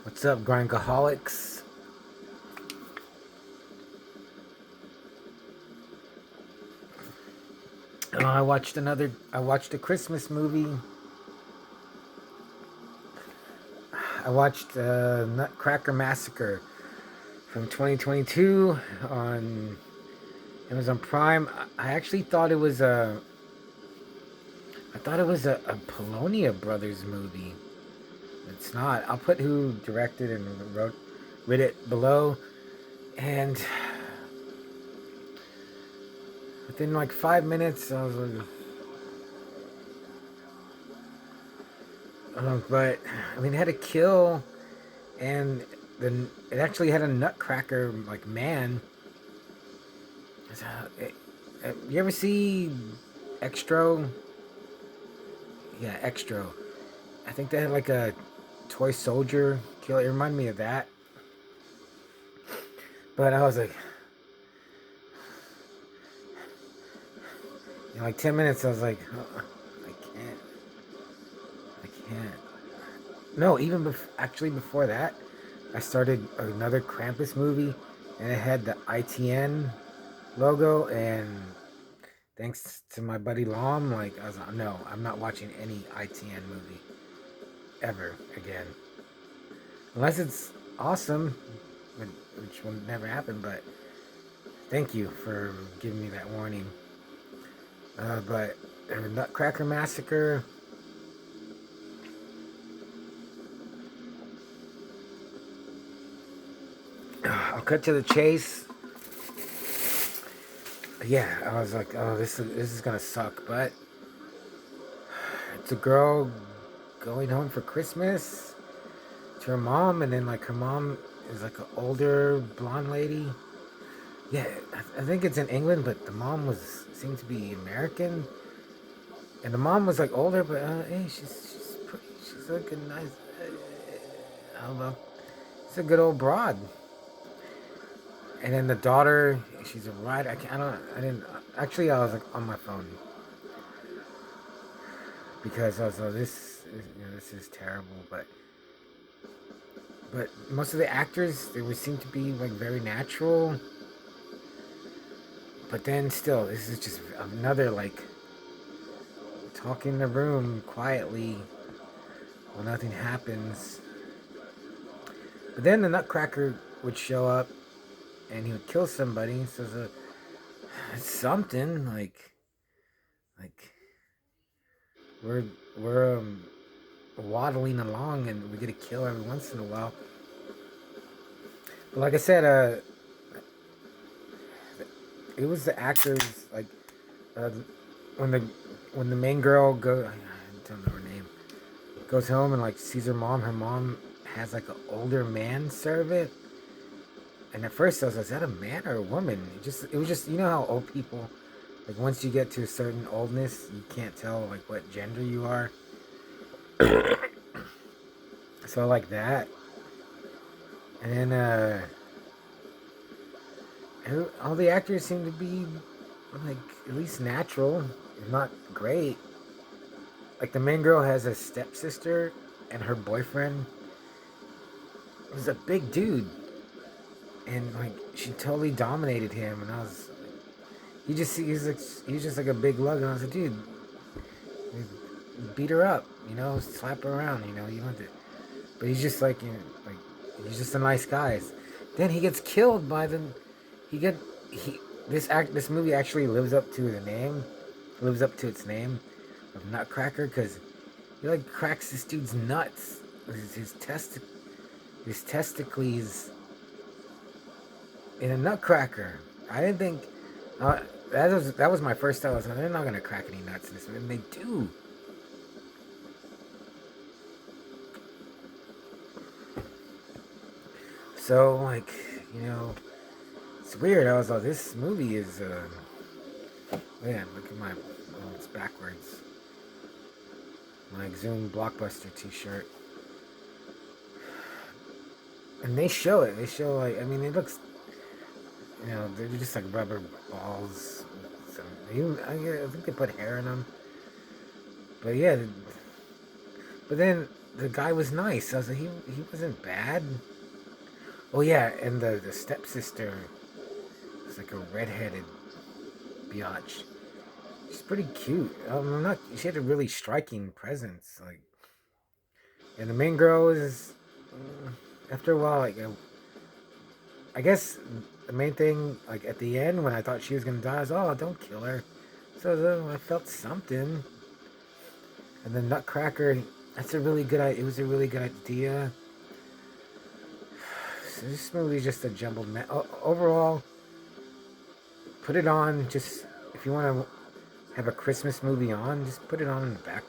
What's up, Grindaholics? I watched a Christmas movie. I watched Nutcracker Massacre from 2022 on Amazon Prime. I actually thought it was a Polonia Brothers movie. It's not. I'll put who directed and wrote it below. And within like 5 minutes, I was like, but I mean, it had a kill, and then it actually had a Nutcracker like man. You ever see Extro? Yeah, Extro. I think they had like a toy soldier kill. It reminded me of that. But I was like, in like 10 minutes, I was like, I can't. No, even actually before that, I started another Krampus movie, and it had the ITN logo. And thanks to my buddy Lom, like I was like, no, I'm not watching any ITN movie ever again, unless it's awesome, which will never happen. But thank you for giving me that warning. But Nutcracker Massacre. I'll cut to the chase. Yeah, I was like, oh, this is gonna suck. But it's a girl going home for Christmas to her mom, and then like her mom is like an older blonde lady. Yeah, I think it's in England, but the mom seemed to be American, and the mom was like older, but hey, she's pretty. She's like a nice. I don't know. She's a good old broad. And then the daughter, she's a ride. I didn't. Actually, I was like on my phone because I was like, this is terrible. But most of the actors, they would seem to be like very natural. But then still, this is just another like talk in the room quietly while nothing happens. But then the Nutcracker would show up and he would kill somebody. So it's something like we're we're waddling along and we get a kill every once in a while. But like I said, it was the actors like uh, when the main girl I don't know her name, goes home and like sees her mom. Her mom has like an older man servant. And at first I was like, is that a man or a woman? It was just, you know how old people, like once you get to a certain oldness, you can't tell like what gender you are. So like that. And then all the actors seem to be like at least natural, if not great. Like the main girl has a stepsister, and her boyfriend was a big dude, and like she totally dominated him. And I was, he's just like a big lug, and I was like, dude, beat her up, slap her around, you want to. But he's just like, he's just a nice guy. Then he gets killed by the, he get he this movie actually lives up to its name of Nutcracker, because he like cracks this dude's nuts. His testicles in a nutcracker. I didn't think that was my first thought. I was like, they're not gonna crack any nuts in this movie, and they do. So like, it's weird. I was like, this movie is man, look at it's backwards. My Zoom Blockbuster t-shirt. And they show it. They show like, I mean, it looks, they're just like rubber balls. I think they put hair in them. But yeah, but then the guy was nice. I was like, he wasn't bad. Oh yeah, and the stepsister is like a redheaded biatch. She's pretty cute. I'm not. She had a really striking presence. Like, and the main girl is after a while, like I guess the main thing, like at the end when I thought she was gonna die, is oh, don't kill her. So I felt something. And then Nutcracker, that's a really good. It was a really good idea. So this movie is just a jumbled mess. Overall, put it on. Just if you want to have a Christmas movie on, just put it on in the back.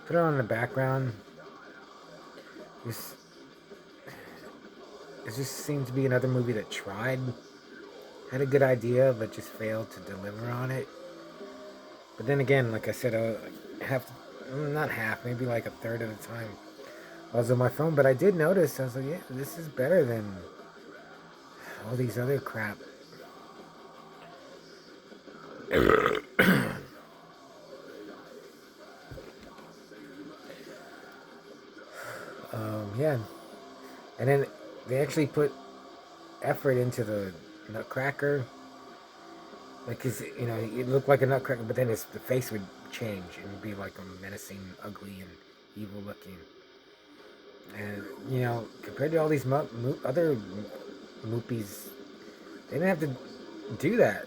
Put it on in the background. Just it just seemed to be another movie that tried, had a good idea, but just failed to deliver on it. But then again, like I said, not half, maybe like a third of the time I was on my phone. But I did notice, I was like, yeah, this is better than all these other crap. Yeah. And then they actually put effort into the Nutcracker. Like, cause it looked like a Nutcracker, but then the face would change and be like a menacing, ugly, and evil looking. And compared to all these other movies, they didn't have to do that.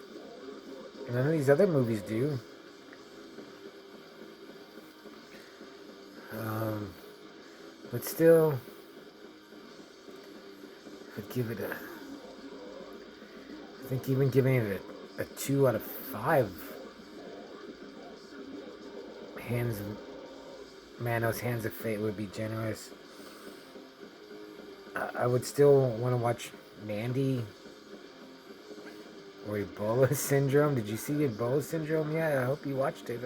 And none of these other movies do. But still, I'd give it I think even giving it a 2 out of 5. Manos Hands of Fate would be generous. I would still want to watch Mandy or Ebola Syndrome. Did you see Ebola Syndrome yet? I hope you watched it.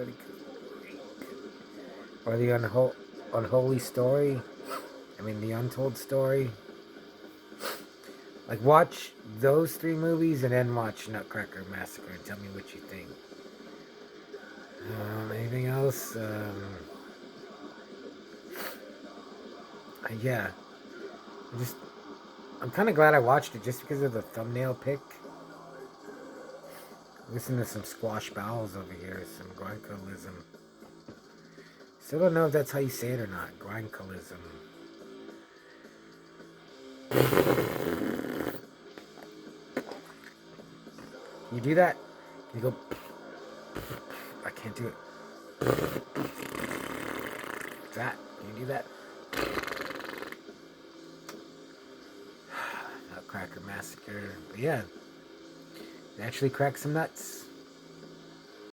Or the Unholy Story. I mean, the Untold Story. Like, watch those 3 movies and then watch Nutcracker Massacre and tell me what you think. Anything else? Yeah. I'm kind of glad I watched it just because of the thumbnail pick. Listen to some squash bowels over here, some grindcolism. Still don't know if that's how you say it or not. Grindcolism. You do that? You go. I can't do it. That. Can you do that? Nutcracker Massacre. But yeah. It actually cracked some nuts.